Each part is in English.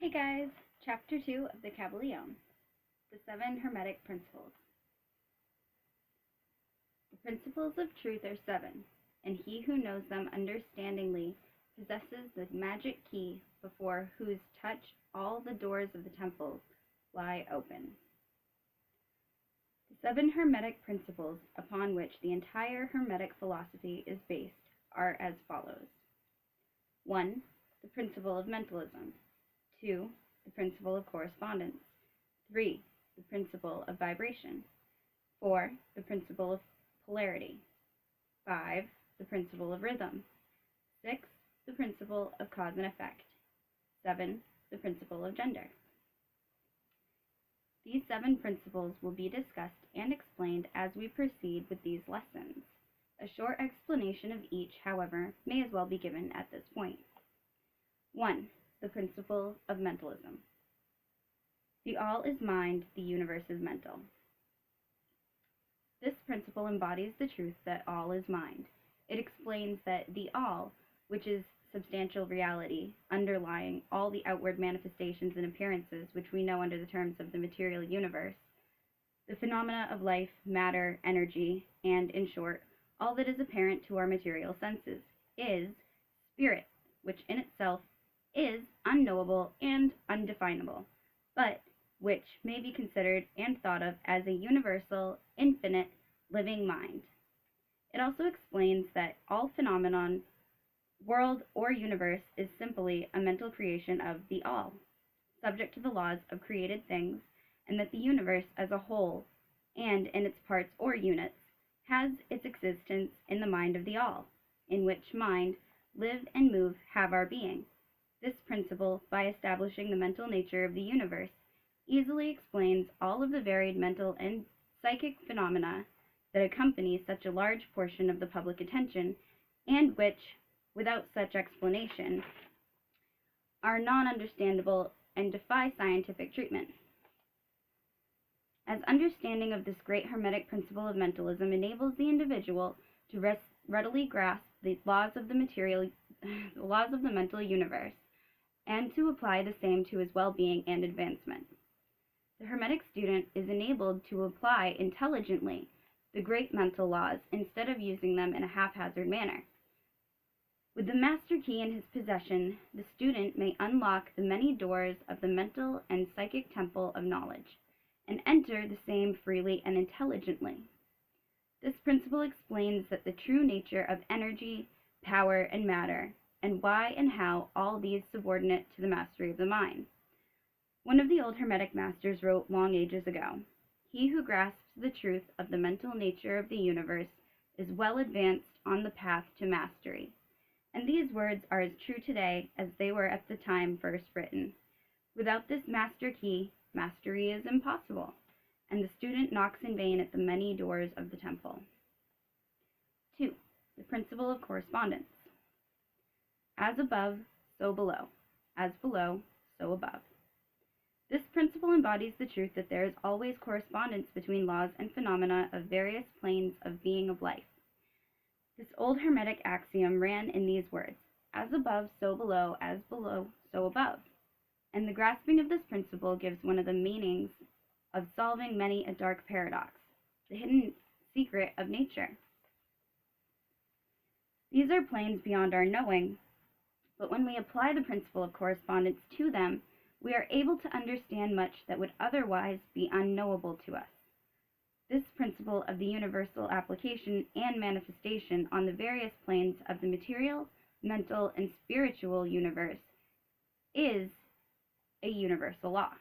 Hey guys, Chapter 2 of the Kybalion, the 7 Hermetic Principles. The principles of truth are 7, and he who knows them understandingly possesses the magic key before whose touch all the doors of the temple lie open. The 7 Hermetic Principles upon which the entire Hermetic philosophy is based are as follows. 1. The principle of mentalism. 2. The principle of correspondence. 3. The principle of vibration. 4. The principle of polarity. 5. The principle of rhythm. 6. The principle of cause and effect. 7. The principle of gender. These 7 principles will be discussed and explained as we proceed with these lessons. A short explanation of each, however, may as well be given at this point. 1. The principle of mentalism. The all is mind, the universe is mental. This principle embodies the truth that all is mind. It explains that the all, which is substantial reality, underlying all the outward manifestations and appearances which we know under the terms of the material universe, the phenomena of life, matter, energy, and, in short, all that is apparent to our material senses, is spirit, which in itself is unknowable and undefinable, but which may be considered and thought of as a universal, infinite, living mind. It also explains that all phenomenon, world, or universe is simply a mental creation of the all, subject to the laws of created things, and that the universe as a whole, and in its parts or units, has its existence in the mind of the all, in which mind, live and move, have our being. This principle, by establishing the mental nature of the universe, easily explains all of the varied mental and psychic phenomena that accompany such a large portion of the public attention, and which, without such explanation, are non-understandable and defy scientific treatment. As understanding of this great Hermetic principle of mentalism enables the individual to readily grasp the laws of the mental universe, and to apply the same to his well-being and advancement. The Hermetic student is enabled to apply intelligently the great mental laws instead of using them in a haphazard manner. With the master key in his possession, the student may unlock the many doors of the mental and psychic temple of knowledge, and enter the same freely and intelligently. This principle explains that the true nature of energy, power, and matter, and why and how all these subordinate to the mastery of the mind. One of the old Hermetic masters wrote long ages ago, "He who grasps the truth of the mental nature of the universe is well advanced on the path to mastery." And these words are as true today as they were at the time first written. Without this master key, mastery is impossible, and the student knocks in vain at the many doors of the temple. 2. The principle of correspondence. As above, so below. As below, so above. This principle embodies the truth that there is always correspondence between laws and phenomena of various planes of being of life. This old Hermetic axiom ran in these words, as above, so below, as below, so above. And the grasping of this principle gives one of the meanings of solving many a dark paradox, the hidden secret of nature. These are planes beyond our knowing, but when we apply the principle of correspondence to them, we are able to understand much that would otherwise be unknowable to us. This principle of the universal application and manifestation on the various planes of the material, mental, and spiritual universe is a universal law.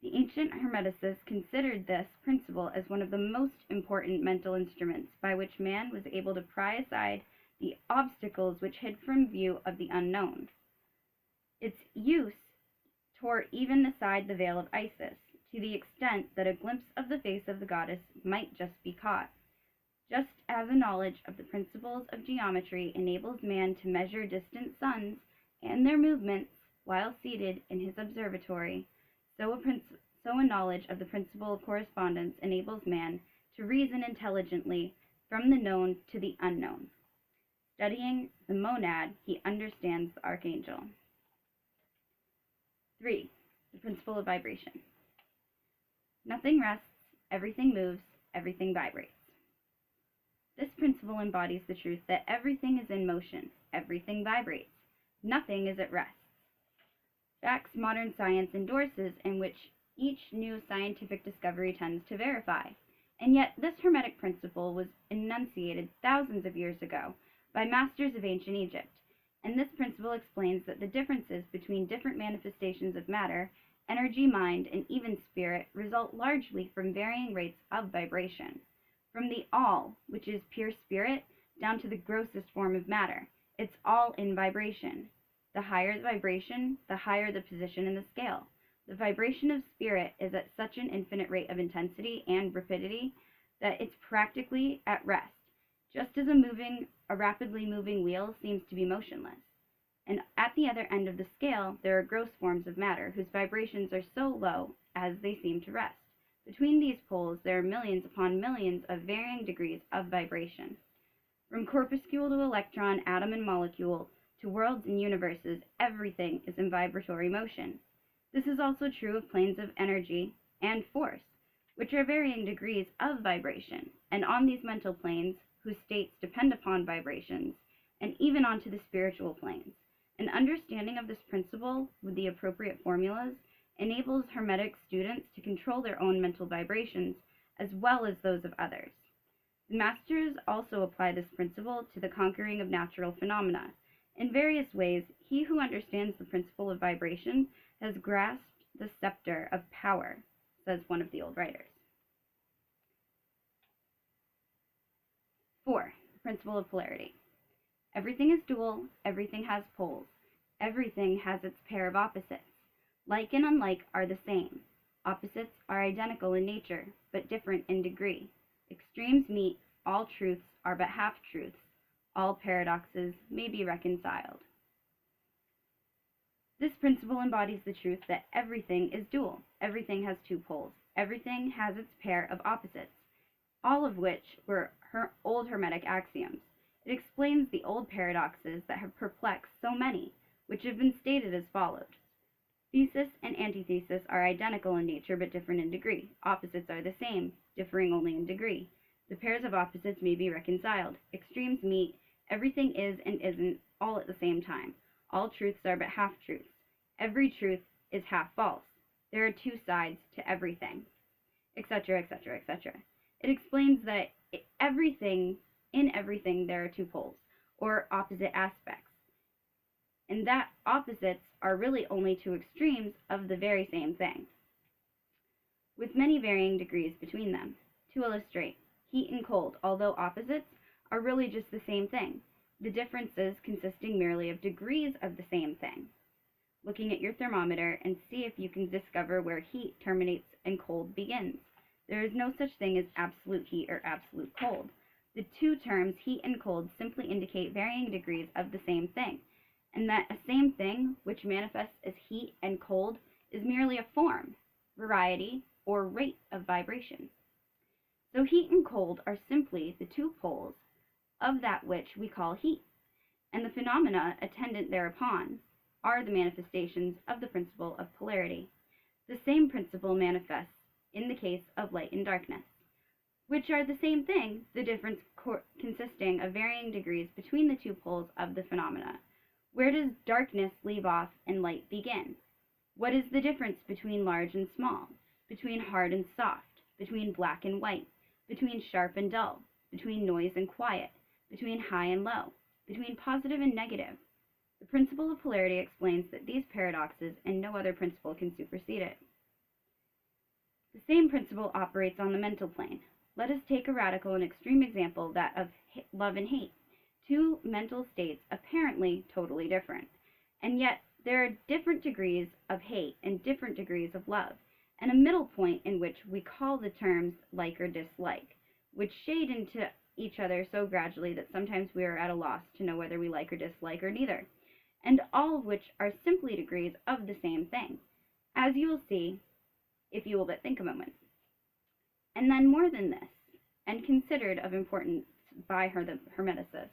The ancient Hermeticists considered this principle as one of the most important mental instruments by which man was able to pry aside the obstacles which hid from view of the unknown. Its use tore even aside the veil of Isis, to the extent that a glimpse of the face of the goddess might just be caught. Just as a knowledge of the principles of geometry enables man to measure distant suns and their movements while seated in his observatory, so a knowledge of the principle of correspondence enables man to reason intelligently from the known to the unknown. Studying the monad, he understands the archangel. 3. The principle of vibration. Nothing rests, everything moves, everything vibrates. This principle embodies the truth that everything is in motion, everything vibrates, nothing is at rest. Facts modern science endorses and which each new scientific discovery tends to verify. And yet this Hermetic principle was enunciated thousands of years ago by masters of ancient Egypt, and this principle explains that the differences between different manifestations of matter, energy, mind, and even spirit result largely from varying rates of vibration. From the all, which is pure spirit, down to the grossest form of matter, it's all in vibration. The higher the vibration, the higher the position in the scale. The vibration of spirit is at such an infinite rate of intensity and rapidity that it's practically at rest, just as a rapidly moving wheel seems to be motionless. And at the other end of the scale, there are gross forms of matter whose vibrations are so low as they seem to rest. Between these poles, there are millions upon millions of varying degrees of vibration. From corpuscule to electron, atom, and molecule, to worlds and universes, everything is in vibratory motion. This is also true of planes of energy and force, which are varying degrees of vibration, and on these mental planes, whose states depend upon vibrations, and even onto the spiritual planes. An understanding of this principle with the appropriate formulas enables Hermetic students to control their own mental vibrations as well as those of others. The masters also apply this principle to the conquering of natural phenomena. In various ways, he who understands the principle of vibration has grasped the scepter of power, says one of the old writers. 4. The principle of polarity. Everything is dual, everything has poles, everything has its pair of opposites. Like and unlike are the same. Opposites are identical in nature, but different in degree. Extremes meet, all truths are but half-truths, all paradoxes may be reconciled. This principle embodies the truth that everything is dual, everything has two poles, everything has its pair of opposites, all of which were old Hermetic axioms. It explains the old paradoxes that have perplexed so many, which have been stated as follows. Thesis and antithesis are identical in nature but different in degree. Opposites are the same, differing only in degree. The pairs of opposites may be reconciled. Extremes meet. Everything is and isn't all at the same time. All truths are but half-truths. Every truth is half false. There are two sides to everything, etc., etc., etc. It explains that in everything there are two poles, or opposite aspects, and that opposites are really only two extremes of the very same thing, with many varying degrees between them. To illustrate, heat and cold, although opposites, are really just the same thing, the differences consisting merely of degrees of the same thing. Looking at your thermometer and see if you can discover where heat terminates and cold begins. There is no such thing as absolute heat or absolute cold. The two terms heat and cold simply indicate varying degrees of the same thing, and that a same thing which manifests as heat and cold is merely a form, variety, or rate of vibration. So heat and cold are simply the two poles of that which we call heat, and the phenomena attendant thereupon are the manifestations of the principle of polarity. The same principle manifests in the case of light and darkness, which are the same thing, the difference consisting of varying degrees between the two poles of the phenomena. Where does darkness leave off and light begin? What is the difference between large and small, between hard and soft, between black and white, between sharp and dull, between noise and quiet, between high and low, between positive and negative? The principle of polarity explains that these paradoxes and no other principle can supersede it. The same principle operates on the mental plane. Let us take a radical and extreme example, that of love and hate, two mental states apparently totally different, and yet there are different degrees of hate and different degrees of love, and a middle point in which we call the terms like or dislike, which shade into each other so gradually that sometimes we are at a loss to know whether we like or dislike or neither, and all of which are simply degrees of the same thing, as you will see if you will but think a moment. And then more than this, and considered of importance by the Hermeticists,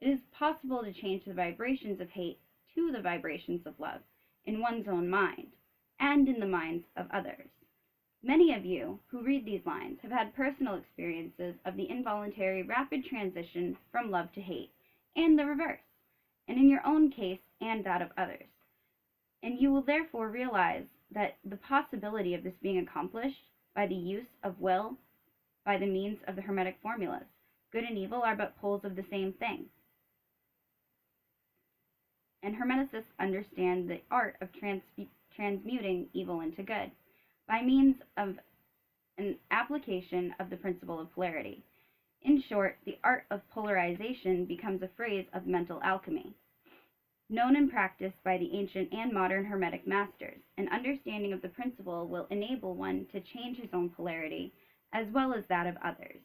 it is possible to change the vibrations of hate to the vibrations of love, in one's own mind and in the minds of others. Many of you who read these lines have had personal experiences of the involuntary rapid transition from love to hate, and the reverse, and in your own case and that of others. And you will therefore realize that the possibility of this being accomplished by the use of will by the means of the Hermetic formulas. Good and evil are but poles of the same thing. And Hermeticists understand the art of transmuting evil into good by means of an application of the principle of polarity. In short, the art of polarization becomes a phrase of mental alchemy. Known and practiced by the ancient and modern Hermetic masters, an understanding of the principle will enable one to change his own polarity as well as that of others,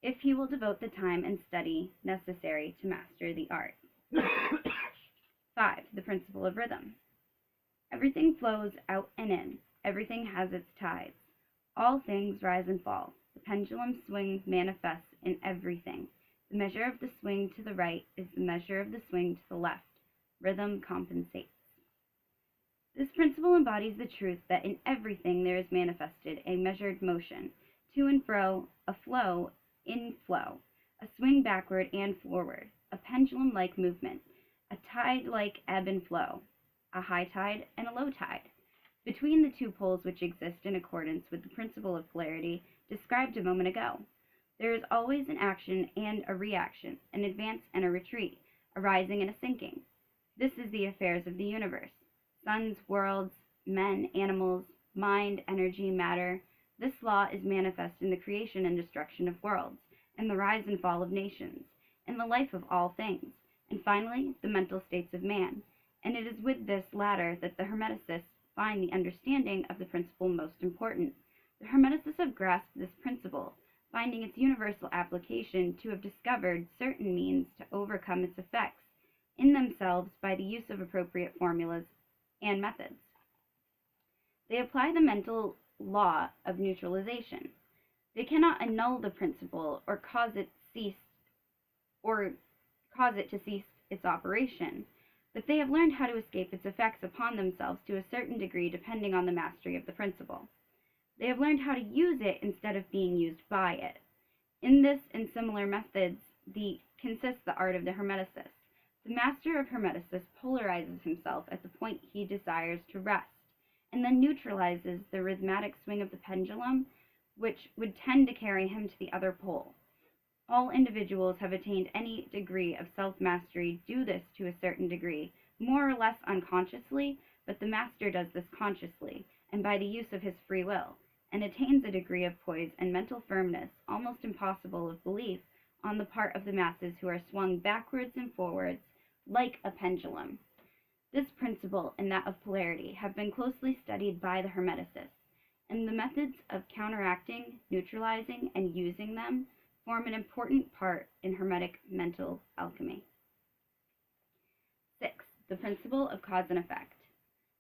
if he will devote the time and study necessary to master the art. 5. The principle of rhythm. Everything flows out and in. Everything has its tides. All things rise and fall. The pendulum swing manifests in everything. The measure of the swing to the right is the measure of the swing to the left. Rhythm compensates. This principle embodies the truth that in everything there is manifested a measured motion, to and fro, a flow, inflow, a swing backward and forward, a pendulum-like movement, a tide-like ebb and flow, a high tide and a low tide. Between the two poles which exist in accordance with the principle of polarity described a moment ago, there is always an action and a reaction, an advance and a retreat, a rising and a sinking. This is the affairs of the universe. Suns, worlds, men, animals, mind, energy, matter. This law is manifest in the creation and destruction of worlds, and the rise and fall of nations, and the life of all things, and finally, the mental states of man. And it is with this latter that the Hermeticists find the understanding of the principle most important. The Hermeticists have grasped this principle, finding its universal application to have discovered certain means to overcome its effects in themselves by the use of appropriate formulas and methods. They apply the mental law of neutralization. They cannot annul the principle or cause it to cease its operation, but they have learned how to escape its effects upon themselves to a certain degree depending on the mastery of the principle. They have learned how to use it instead of being used by it. In this and similar methods consists the art of the Hermeticist. The master of Hermeticists polarizes himself at the point he desires to rest, and then neutralizes the rhythmic swing of the pendulum, which would tend to carry him to the other pole. All individuals have attained any degree of self-mastery do this to a certain degree, more or less unconsciously, but the master does this consciously, and by the use of his free will, and attains a degree of poise and mental firmness almost impossible of belief on the part of the masses who are swung backwards and forwards like a pendulum. This principle and that of polarity have been closely studied by the Hermeticists, and the methods of counteracting, neutralizing, and using them form an important part in Hermetic mental alchemy. 6. The principle of cause and effect.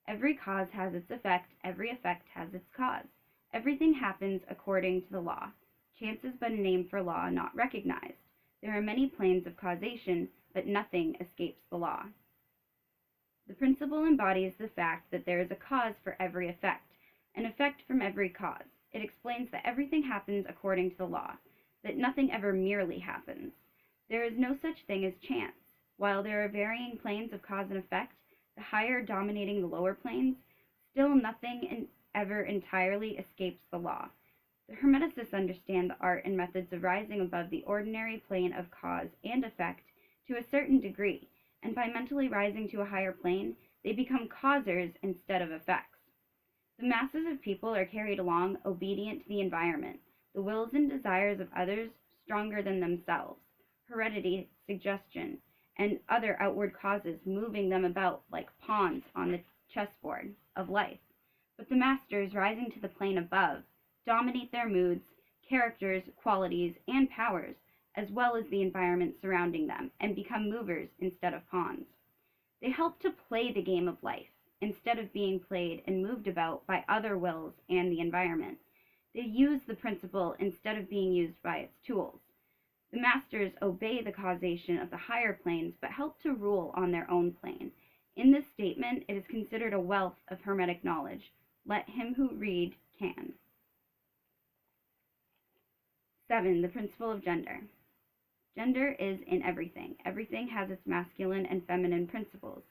Every cause has its effect, every effect has its cause. Everything happens according to the law. Chance is but a name for law not recognized. There are many planes of causation, but nothing escapes the law. The principle embodies the fact that there is a cause for every effect, an effect from every cause. It explains that everything happens according to the law, that nothing ever merely happens. There is no such thing as chance. While there are varying planes of cause and effect, the higher dominating the lower planes, still nothing ever entirely escapes the law. The Hermeticists understand the art and methods of rising above the ordinary plane of cause and effect to a certain degree, and by mentally rising to a higher plane, they become causers instead of effects. The masses of people are carried along obedient to the environment, the wills and desires of others stronger than themselves, heredity, suggestion, and other outward causes moving them about like pawns on the chessboard of life. But the masters, rising to the plane above, dominate their moods, characters, qualities, and powers, as well as the environment surrounding them, and become movers instead of pawns. They help to play the game of life, instead of being played and moved about by other wills and the environment. They use the principle instead of being used by its tools. The masters obey the causation of the higher planes, but help to rule on their own plane, In this statement, it is considered a wealth of Hermetic knowledge. Let him who read can. 7. The principle of gender. Gender is in everything. Everything has its masculine and feminine principles.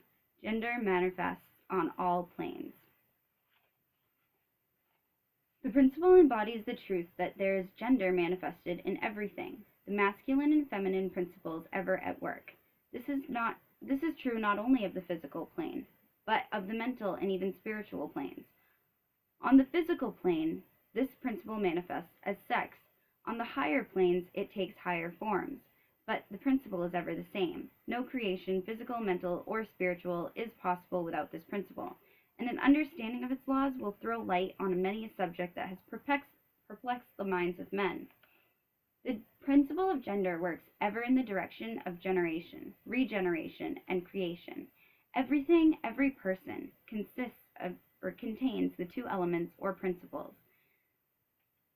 Gender manifests on all planes. The principle embodies the truth that there is gender manifested in everything, the masculine and feminine principles ever at work. This is true not only of the physical plane, but of the mental and even spiritual planes. On the physical plane, this principle manifests as sex. On the higher planes, it takes higher forms, but the principle is ever the same. No creation, physical, mental, or spiritual, is possible without this principle, and an understanding of its laws will throw light on many a subject that has perplexed the minds of men. The principle of gender works ever in the direction of generation, regeneration, and creation. Everything, every person, consists of or contains the two elements or principles,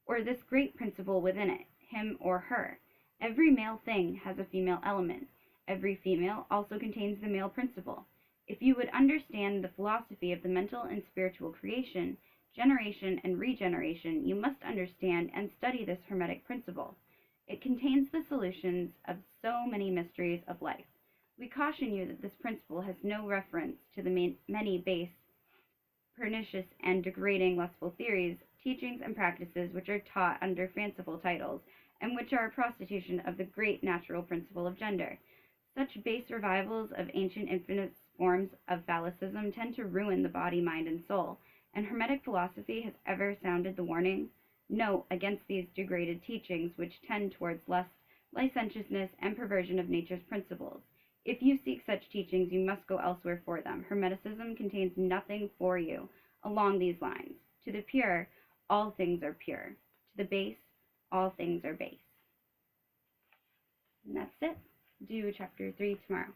or this great principle within it, him or her. Every male thing has a female element. Every female also contains the male principle. If you would understand the philosophy of the mental and spiritual creation, generation, and regeneration, you must understand and study this Hermetic principle. It contains the solutions of so many mysteries of life. We caution you that this principle has no reference to the many base, pernicious, and degrading lustful theories, teachings, and practices which are taught under fanciful titles, and which are a prostitution of the great natural principle of gender. Such base revivals of ancient infinite forms of phallicism tend to ruin the body, mind, and soul, and Hermetic philosophy has ever sounded the warning, no, against these degraded teachings which tend towards lust, licentiousness, and perversion of nature's principles. If you seek such teachings, you must go elsewhere for them. Hermeticism contains nothing for you along these lines. To the pure, all things are pure. To the base, all things are base. And that's it. Do chapter 3 tomorrow.